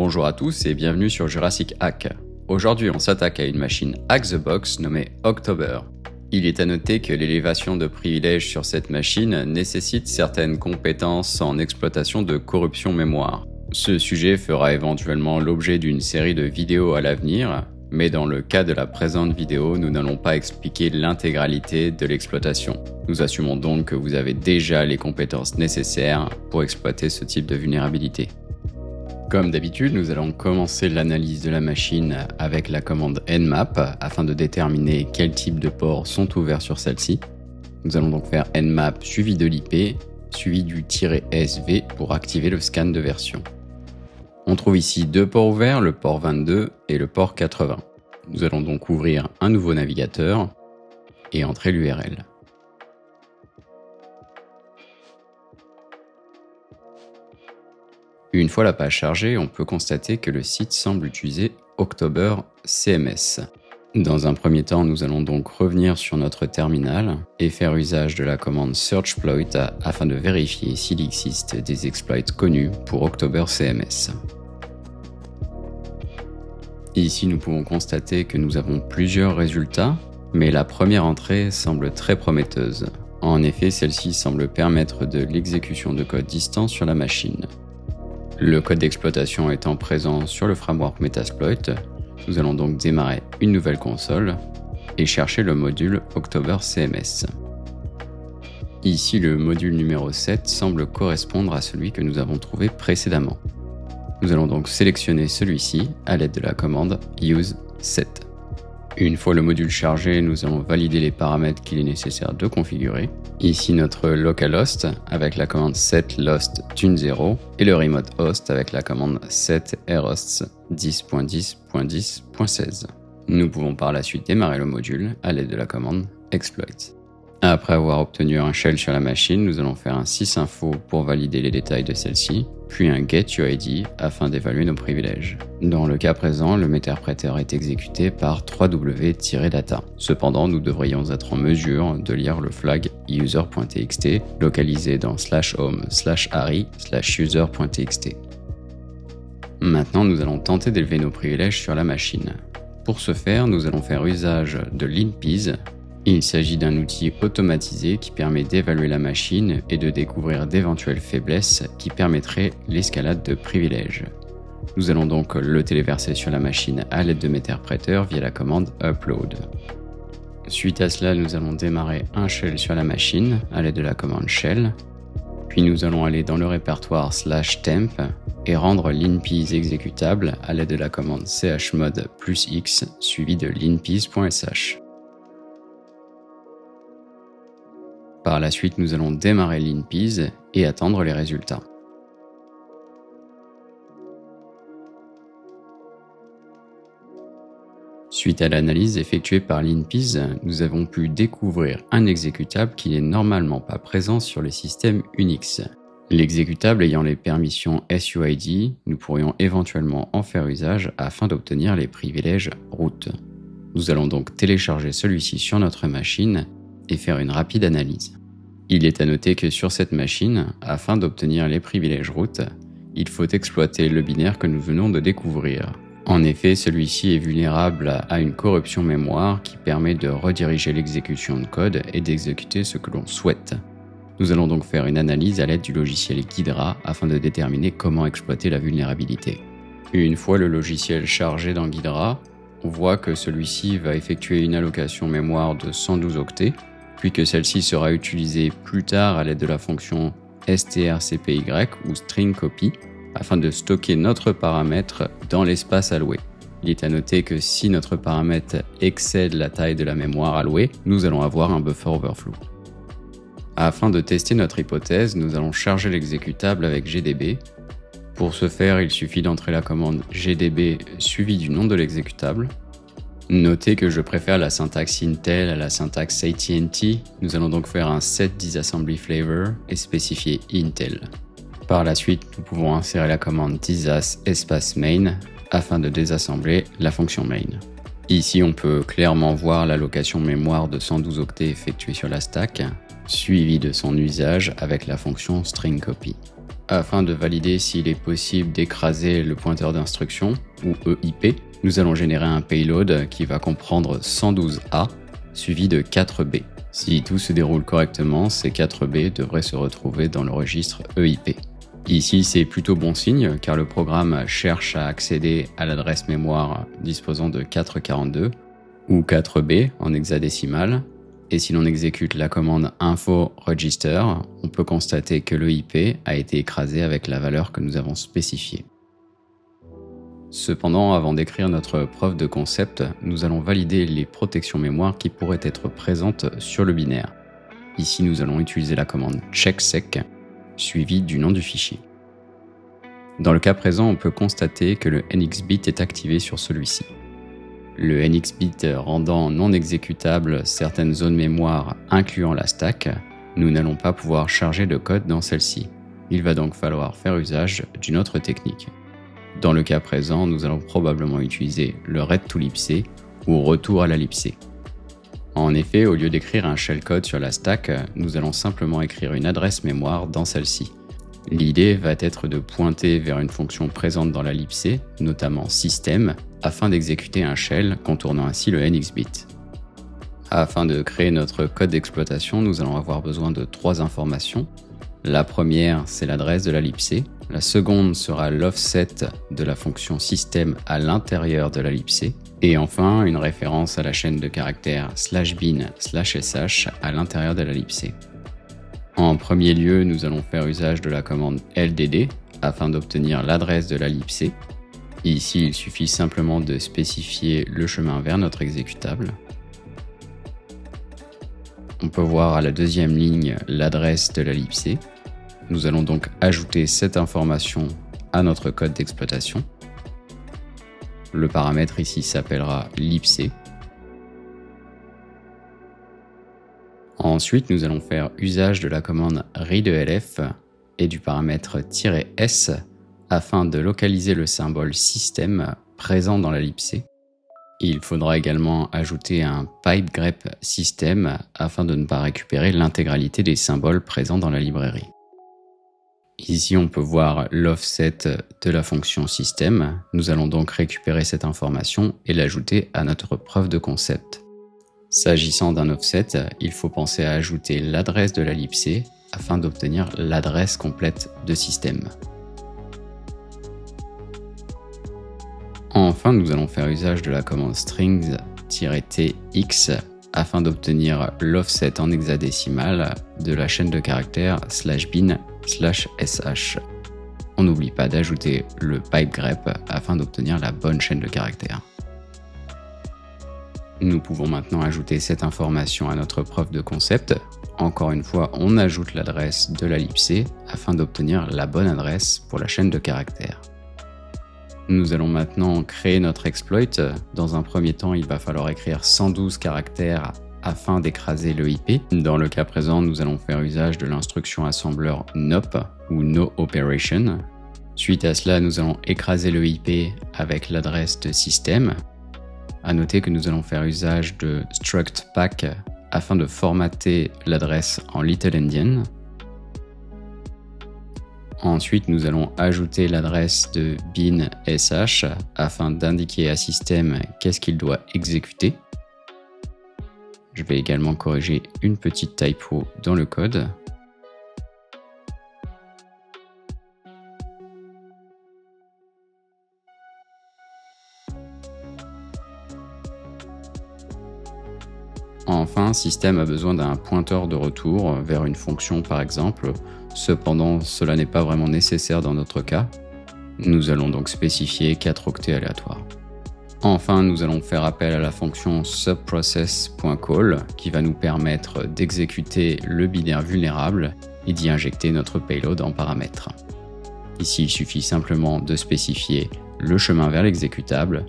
Bonjour à tous et bienvenue sur Jurassic Hack. Aujourd'hui on s'attaque à une machine Hack the Box nommée October. Il est à noter que l'élévation de privilèges sur cette machine nécessite certaines compétences en exploitation de corruption mémoire. Ce sujet fera éventuellement l'objet d'une série de vidéos à l'avenir, mais dans le cas de la présente vidéo, nous n'allons pas expliquer l'intégralité de l'exploitation. Nous assumons donc que vous avez déjà les compétences nécessaires pour exploiter ce type de vulnérabilité. Comme d'habitude, nous allons commencer l'analyse de la machine avec la commande nmap afin de déterminer quel type de ports sont ouverts sur celle-ci. Nous allons donc faire nmap suivi de l'IP, suivi du "-sv pour activer le scan de version. On trouve ici deux ports ouverts, le port 22 et le port 80. Nous allons donc ouvrir un nouveau navigateur et entrer l'URL. Une fois la page chargée, on peut constater que le site semble utiliser October CMS. Dans un premier temps, nous allons donc revenir sur notre terminal et faire usage de la commande searchploit afin de vérifier s'il existe des exploits connus pour October CMS. Ici, nous pouvons constater que nous avons plusieurs résultats, mais la première entrée semble très prometteuse. En effet, celle-ci semble permettre de l'exécution de code distant sur la machine. Le code d'exploitation étant présent sur le framework Metasploit, nous allons donc démarrer une nouvelle console et chercher le module October CMS. Ici, le module numéro 7 semble correspondre à celui que nous avons trouvé précédemment. Nous allons donc sélectionner celui-ci à l'aide de la commande use-set. Une fois le module chargé, nous allons valider les paramètres qu'il est nécessaire de configurer. Ici notre localhost avec la commande setlhost-tune0 et le remote host avec la commande setrhosts 10.10.10.16. Nous pouvons par la suite démarrer le module à l'aide de la commande exploit. Après avoir obtenu un shell sur la machine, nous allons faire un sysinfo pour valider les détails de celle-ci, puis un getUID afin d'évaluer nos privilèges. Dans le cas présent, le meterpreter est exécuté par 3w-data. Cependant, nous devrions être en mesure de lire le flag user.txt localisé dans /home/ari/user.txt. Maintenant, nous allons tenter d'élever nos privilèges sur la machine. Pour ce faire, nous allons faire usage de linpiz. Il s'agit d'un outil automatisé qui permet d'évaluer la machine et de découvrir d'éventuelles faiblesses qui permettraient l'escalade de privilèges. Nous allons donc le téléverser sur la machine à l'aide de meterpreter via la commande upload. Suite à cela, nous allons démarrer un shell sur la machine à l'aide de la commande shell, puis nous allons aller dans le répertoire /temp et rendre linpiz exécutable à l'aide de la commande chmod +x suivi de linpiz.sh. Par la suite, nous allons démarrer linpiz et attendre les résultats. Suite à l'analyse effectuée par linpiz, nous avons pu découvrir un exécutable qui n'est normalement pas présent sur le système Unix. L'exécutable ayant les permissions suid, nous pourrions éventuellement en faire usage afin d'obtenir les privilèges root. Nous allons donc télécharger celui-ci sur notre machine et faire une rapide analyse. Il est à noter que sur cette machine, afin d'obtenir les privilèges root, il faut exploiter le binaire que nous venons de découvrir. En effet, celui-ci est vulnérable à une corruption mémoire qui permet de rediriger l'exécution de code et d'exécuter ce que l'on souhaite. Nous allons donc faire une analyse à l'aide du logiciel Ghidra afin de déterminer comment exploiter la vulnérabilité. Une fois le logiciel chargé dans Ghidra, on voit que celui-ci va effectuer une allocation mémoire de 112 octets, puis que celle-ci sera utilisée plus tard à l'aide de la fonction strcpy ou stringcopy afin de stocker notre paramètre dans l'espace alloué. Il est à noter que si notre paramètre excède la taille de la mémoire allouée, nous allons avoir un buffer overflow. Afin de tester notre hypothèse, nous allons charger l'exécutable avec gdb. Pour ce faire, il suffit d'entrer la commande gdb suivie du nom de l'exécutable. Notez que je préfère la syntaxe Intel à la syntaxe AT&T. Nous allons donc faire un set disassembly flavor et spécifier Intel. Par la suite, nous pouvons insérer la commande disas espace main afin de désassembler la fonction main. Ici, on peut clairement voir l'allocation mémoire de 112 octets effectuée sur la stack, suivie de son usage avec la fonction stringcopy. Afin de valider s'il est possible d'écraser le pointeur d'instruction, ou EIP, nous allons générer un payload qui va comprendre 112A suivi de 4B. Si tout se déroule correctement, ces 4B devraient se retrouver dans le registre EIP. Ici, c'est plutôt bon signe car le programme cherche à accéder à l'adresse mémoire disposant de 442 ou 4B en hexadécimal. Et si l'on exécute la commande info register, on peut constater que l'EIP a été écrasé avec la valeur que nous avons spécifiée. Cependant, avant d'écrire notre preuve de concept, nous allons valider les protections mémoire qui pourraient être présentes sur le binaire. Ici, nous allons utiliser la commande checksec, suivie du nom du fichier. Dans le cas présent, on peut constater que le NX-bit est activé sur celui-ci. Le NX-bit rendant non exécutable certaines zones mémoire incluant la stack, nous n'allons pas pouvoir charger de code dans celle-ci. Il va donc falloir faire usage d'une autre technique. Dans le cas présent, nous allons probablement utiliser le read to libc ou retour à la libc. En effet, au lieu d'écrire un shellcode sur la stack, nous allons simplement écrire une adresse mémoire dans celle-ci. L'idée va être de pointer vers une fonction présente dans la libc, notamment system, afin d'exécuter un shell contournant ainsi le NX-bit. Afin de créer notre code d'exploitation, nous allons avoir besoin de 3 informations. La première, c'est l'adresse de la libc. La seconde sera l'offset de la fonction system à l'intérieur de la libc. Et enfin, une référence à la chaîne de caractères /bin/sh à l'intérieur de la libc. En premier lieu, nous allons faire usage de la commande ldd afin d'obtenir l'adresse de la libc. Ici, il suffit simplement de spécifier le chemin vers notre exécutable. On peut voir à la deuxième ligne l'adresse de la libc. Nous allons donc ajouter cette information à notre code d'exploitation. Le paramètre ici s'appellera libc. Ensuite, nous allons faire usage de la commande readelf et du paramètre -s afin de localiser le symbole system présent dans la libc. Il faudra également ajouter un pipe-grep system afin de ne pas récupérer l'intégralité des symboles présents dans la librairie. Ici, on peut voir l'offset de la fonction system. Nous allons donc récupérer cette information et l'ajouter à notre preuve de concept. S'agissant d'un offset, il faut penser à ajouter l'adresse de la libc afin d'obtenir l'adresse complète de système. Enfin, nous allons faire usage de la commande strings-tx afin d'obtenir l'offset en hexadécimal de la chaîne de caractères /bin/sh. On n'oublie pas d'ajouter le pipe-grep afin d'obtenir la bonne chaîne de caractères. Nous pouvons maintenant ajouter cette information à notre preuve de concept. Encore une fois, on ajoute l'adresse de la libc afin d'obtenir la bonne adresse pour la chaîne de caractères. Nous allons maintenant créer notre exploit. Dans un premier temps, il va falloir écrire 112 caractères afin d'écraser le IP. Dans le cas présent, nous allons faire usage de l'instruction assembleur NOP ou No Operation. Suite à cela, nous allons écraser le IP avec l'adresse de système. À noter que nous allons faire usage de struct pack afin de formater l'adresse en Little Endian. Ensuite, nous allons ajouter l'adresse de bin/sh afin d'indiquer à système qu'est-ce qu'il doit exécuter. Je vais également corriger une petite typo dans le code. Enfin, système a besoin d'un pointeur de retour vers une fonction par exemple. Cependant, cela n'est pas vraiment nécessaire dans notre cas. Nous allons donc spécifier 4 octets aléatoires. Enfin, nous allons faire appel à la fonction subprocess.call qui va nous permettre d'exécuter le binaire vulnérable et d'y injecter notre payload en paramètres. Ici, il suffit simplement de spécifier le chemin vers l'exécutable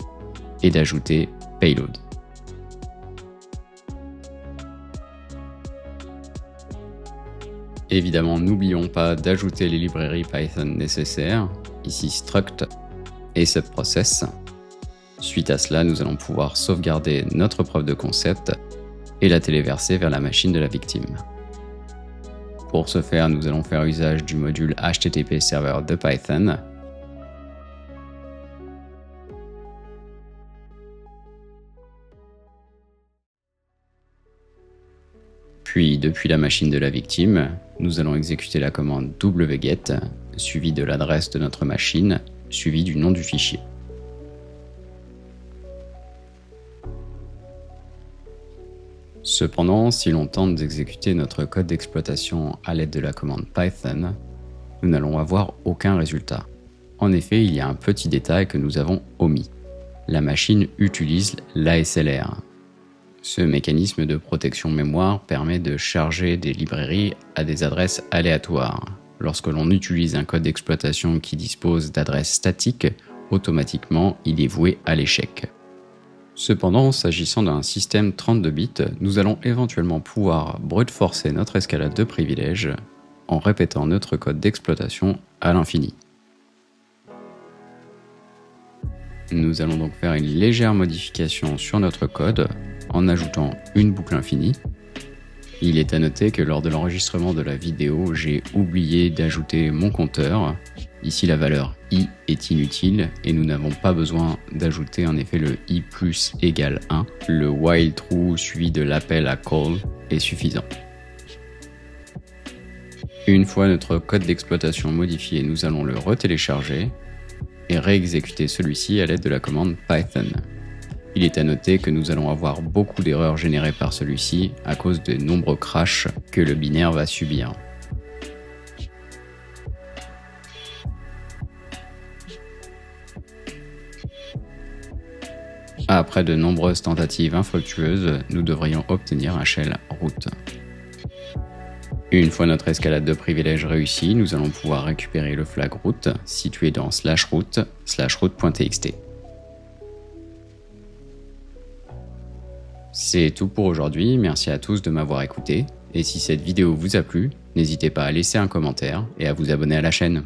et d'ajouter payload. Évidemment, n'oublions pas d'ajouter les librairies Python nécessaires, ici struct et subprocess. Suite à cela, nous allons pouvoir sauvegarder notre preuve de concept et la téléverser vers la machine de la victime. Pour ce faire, nous allons faire usage du module HTTP Server de Python. Puis, depuis la machine de la victime, nous allons exécuter la commande wget, suivie de l'adresse de notre machine, suivie du nom du fichier. Cependant, si l'on tente d'exécuter notre code d'exploitation à l'aide de la commande Python, nous n'allons avoir aucun résultat. En effet, il y a un petit détail que nous avons omis. La machine utilise l'ASLR. Ce mécanisme de protection mémoire permet de charger des librairies à des adresses aléatoires. Lorsque l'on utilise un code d'exploitation qui dispose d'adresses statiques, automatiquement il est voué à l'échec. Cependant, s'agissant d'un système 32 bits, nous allons éventuellement pouvoir brute forcer notre escalade de privilèges en répétant notre code d'exploitation à l'infini. Nous allons donc faire une légère modification sur notre code en ajoutant une boucle infinie. Il est à noter que lors de l'enregistrement de la vidéo, j'ai oublié d'ajouter mon compteur. Ici, la valeur i est inutile et nous n'avons pas besoin d'ajouter en effet le i plus égale 1. Le while true suivi de l'appel à call est suffisant. Une fois notre code d'exploitation modifié, nous allons le retélécharger et réexécuter celui-ci à l'aide de la commande Python. Il est à noter que nous allons avoir beaucoup d'erreurs générées par celui-ci à cause des nombreux crashs que le binaire va subir. Après de nombreuses tentatives infructueuses, nous devrions obtenir un shell root. Une fois notre escalade de privilèges réussie, nous allons pouvoir récupérer le flag root situé dans /root/root.txt. C'est tout pour aujourd'hui, merci à tous de m'avoir écouté, et si cette vidéo vous a plu, n'hésitez pas à laisser un commentaire et à vous abonner à la chaîne.